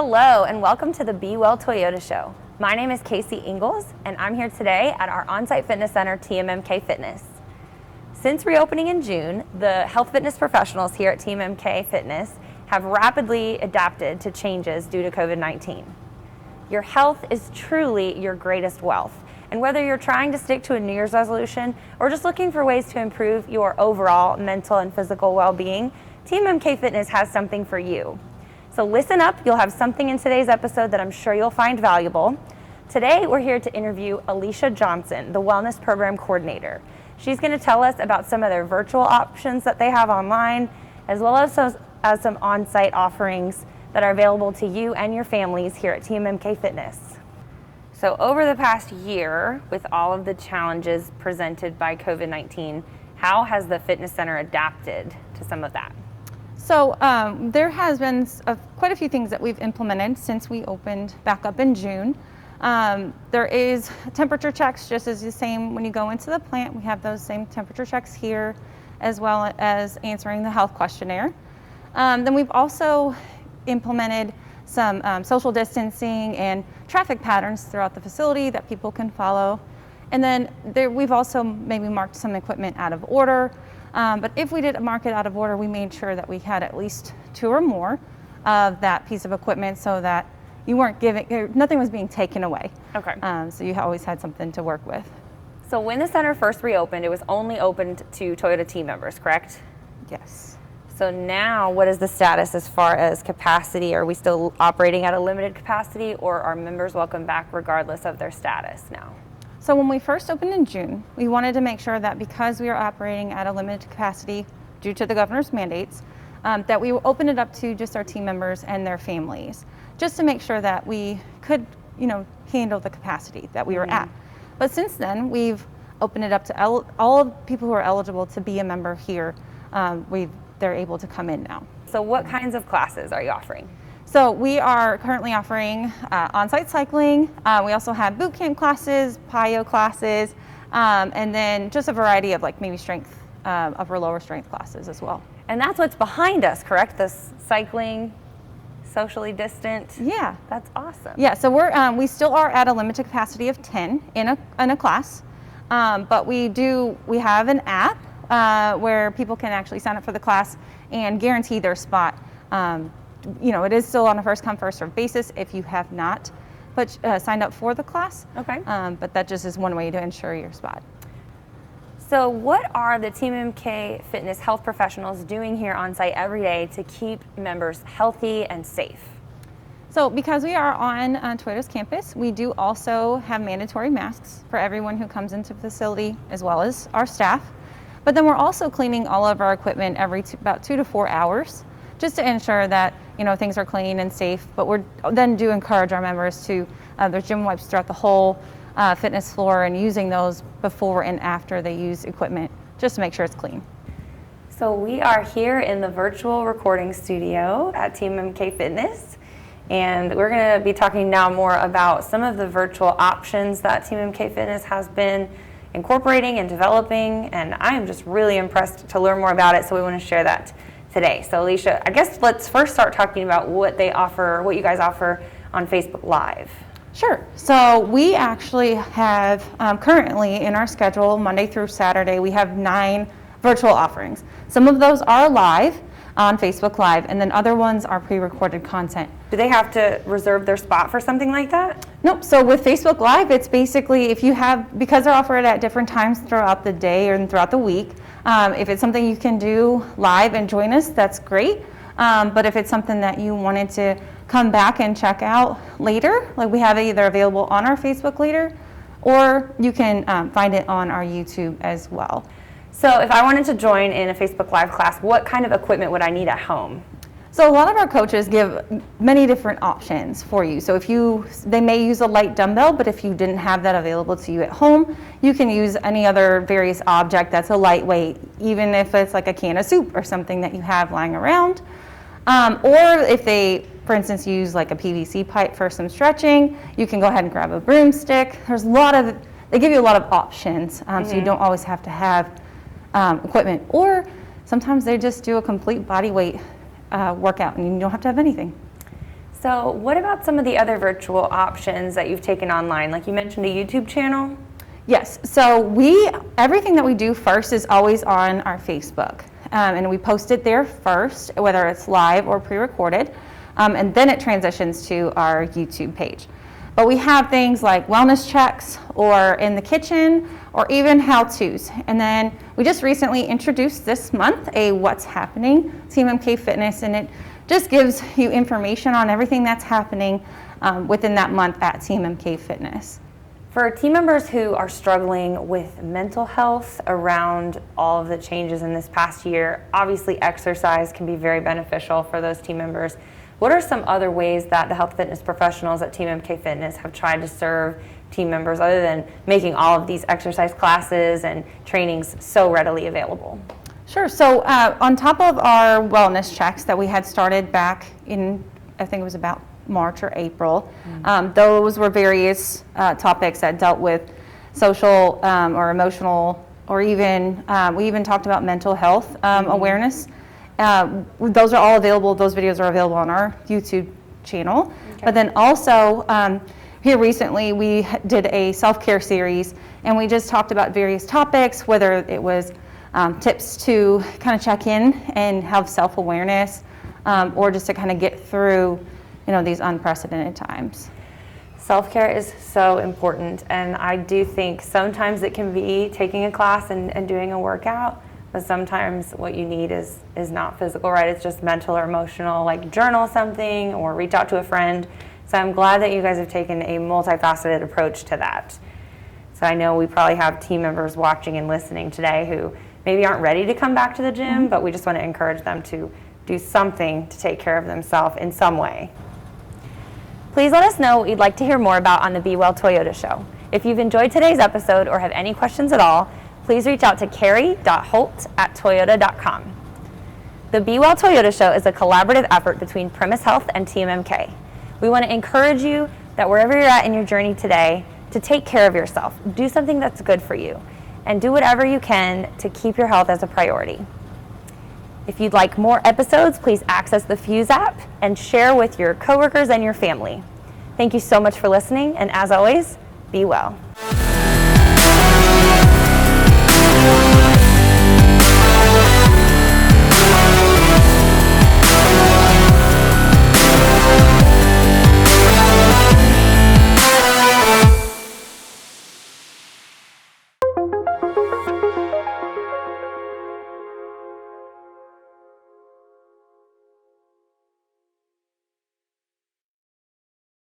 Hello and welcome to the Be Well Toyota Show. My name is Casey Engles and I'm here today at our on-site fitness center, TMMKFitness. Since reopening in June, the health fitness professionals here at TMMKFitness have rapidly adapted to changes due to COVID-19. Your health is truly your greatest wealth, and whether you're trying to stick to a New Year's resolution or just looking for ways to improve your overall mental and physical well-being, TMMKFitness has something for you. So listen up, you'll have something in today's episode that I'm sure you'll find valuable. Today, we're here to interview Allisha Johnson, the Wellness Program Coordinator. She's going to tell us about some of their virtual options that they have online, as well as some on-site offerings that are available to you and your families here at TMMKFitness. So over the past year, with all of the challenges presented by COVID-19, how has the fitness center adapted to some of that? So there has been quite a few things that we've implemented since we opened back up in June. There is temperature checks, just as the same when you go into the plant. We have those same temperature checks here, as well as answering the health questionnaire. Then we've also implemented some social distancing and traffic patterns throughout the facility that people can follow. And then we've also maybe marked some equipment out of order. But if we did mark it out of order, we made sure that we had at least 2 or more of that piece of equipment so that you weren't nothing was being taken away. Okay. So you always had something to work with. So when the center first reopened, it was only opened to Toyota team members, correct? Yes. So now what is the status as far as capacity? Are we still operating at a limited capacity, or are members welcome back regardless of their status now? So when we first opened in June, we wanted to make sure that because we are operating at a limited capacity due to the governor's mandates, that we open it up to just our team members and their families, just to make sure that we could, handle the capacity that we were at. But since then, we've opened it up to all of people who are eligible to be a member here. They're able to come in now. So what kinds of classes are you offering? So we are currently offering on-site cycling. We also have boot camp classes, PYO classes, and then just a variety of maybe strength, upper lower strength classes as well. And that's what's behind us, correct? This cycling, socially distant. Yeah, that's awesome. Yeah, so we still are at a limited capacity of 10 in a class, but we have an app where people can actually sign up for the class and guarantee their spot. It is still on a first come, first served basis if you have not signed up for the class. Okay. But that just is one way to ensure your spot. So what are the TMMKFitness health professionals doing here on site every day to keep members healthy and safe? So because we are on Toyota's campus, we do also have mandatory masks for everyone who comes into the facility, as well as our staff. But then we're also cleaning all of our equipment every about 2 to 4 hours, just to ensure that things are clean and safe. But we then do encourage our members to there's gym wipes throughout the whole fitness floor, and using those before and after they use equipment, just to make sure it's clean. So we are here in the virtual recording studio at TMMKFitness, and we're going to be talking now more about some of the virtual options that TMMKFitness has been incorporating and developing, and I am just really impressed to learn more about it, so we want to share that today. So Allisha, I guess let's first start talking about what you guys offer on Facebook Live. Sure. So we actually have currently in our schedule, Monday through Saturday, we have 9 virtual offerings. Some of those are live on Facebook Live, and then other ones are pre-recorded content. Do they have to reserve their spot for something like that? Nope. So with Facebook Live, it's basically because they're offered at different times throughout the day or throughout the week, if it's something you can do live and join us, that's great. But if it's something that you wanted to come back and check out later, we have it either available on our Facebook later, or you can find it on our YouTube as well. So if I wanted to join in a Facebook Live class, what kind of equipment would I need at home? So a lot of our coaches give many different options for you. So they may use a light dumbbell, but if you didn't have that available to you at home, you can use any other various object that's a lightweight, even if it's like a can of soup or something that you have lying around. Or if they, for instance, use like a PVC pipe for some stretching, you can go ahead and grab a broomstick. They give you a lot of options, so you don't always have to have equipment. Or sometimes they just do a complete body weight workout and you don't have to have anything. So what about some of the other virtual options that you've taken online? Like you mentioned a YouTube channel? Yes, so everything that we do first is always on our Facebook. And we post it there first, whether it's live or pre-recorded, and then it transitions to our YouTube page. But we have things like wellness checks or in the kitchen or even how-tos. And then we just recently introduced this month a What's Happening TMMK Fitness, and it just gives you information on everything that's happening within that month at TMMK Fitness. For team members who are struggling with mental health around all of the changes in this past year, obviously exercise can be very beneficial for those team members. What are some other ways that the health fitness professionals at TMMK Fitness have tried to serve team members other than making all of these exercise classes and trainings so readily available? Sure, so on top of our wellness checks that we had started back in, I think it was about March or April, those were various topics that dealt with social or emotional, or even, we even talked about mental health awareness. Those are all available, those videos are available on our YouTube channel. Okay. But then also, here recently we did a self-care series, and we just talked about various topics, whether it was tips to kind of check in and have self-awareness, or just to kind of get through, these unprecedented times. Self-care is so important, and I do think sometimes it can be taking a class and doing a workout, but sometimes what you need is not physical, right? It's just mental or emotional, like journal something or reach out to a friend. So I'm glad that you guys have taken a multifaceted approach to that. So I know we probably have team members watching and listening today who maybe aren't ready to come back to the gym, but we just want to encourage them to do something to take care of themselves in some way. Please let us know what you'd like to hear more about on the Be Well Toyota Show. If you've enjoyed today's episode or have any questions at all, please reach out to carrie.holt@toyota.com. The Be Well Toyota Show is a collaborative effort between Premise Health and TMMK. We want to encourage you that wherever you're at in your journey today, to take care of yourself, do something that's good for you, and do whatever you can to keep your health as a priority. If you'd like more episodes, please access the Fuse app and share with your coworkers and your family. Thank you so much for listening, and as always, be well.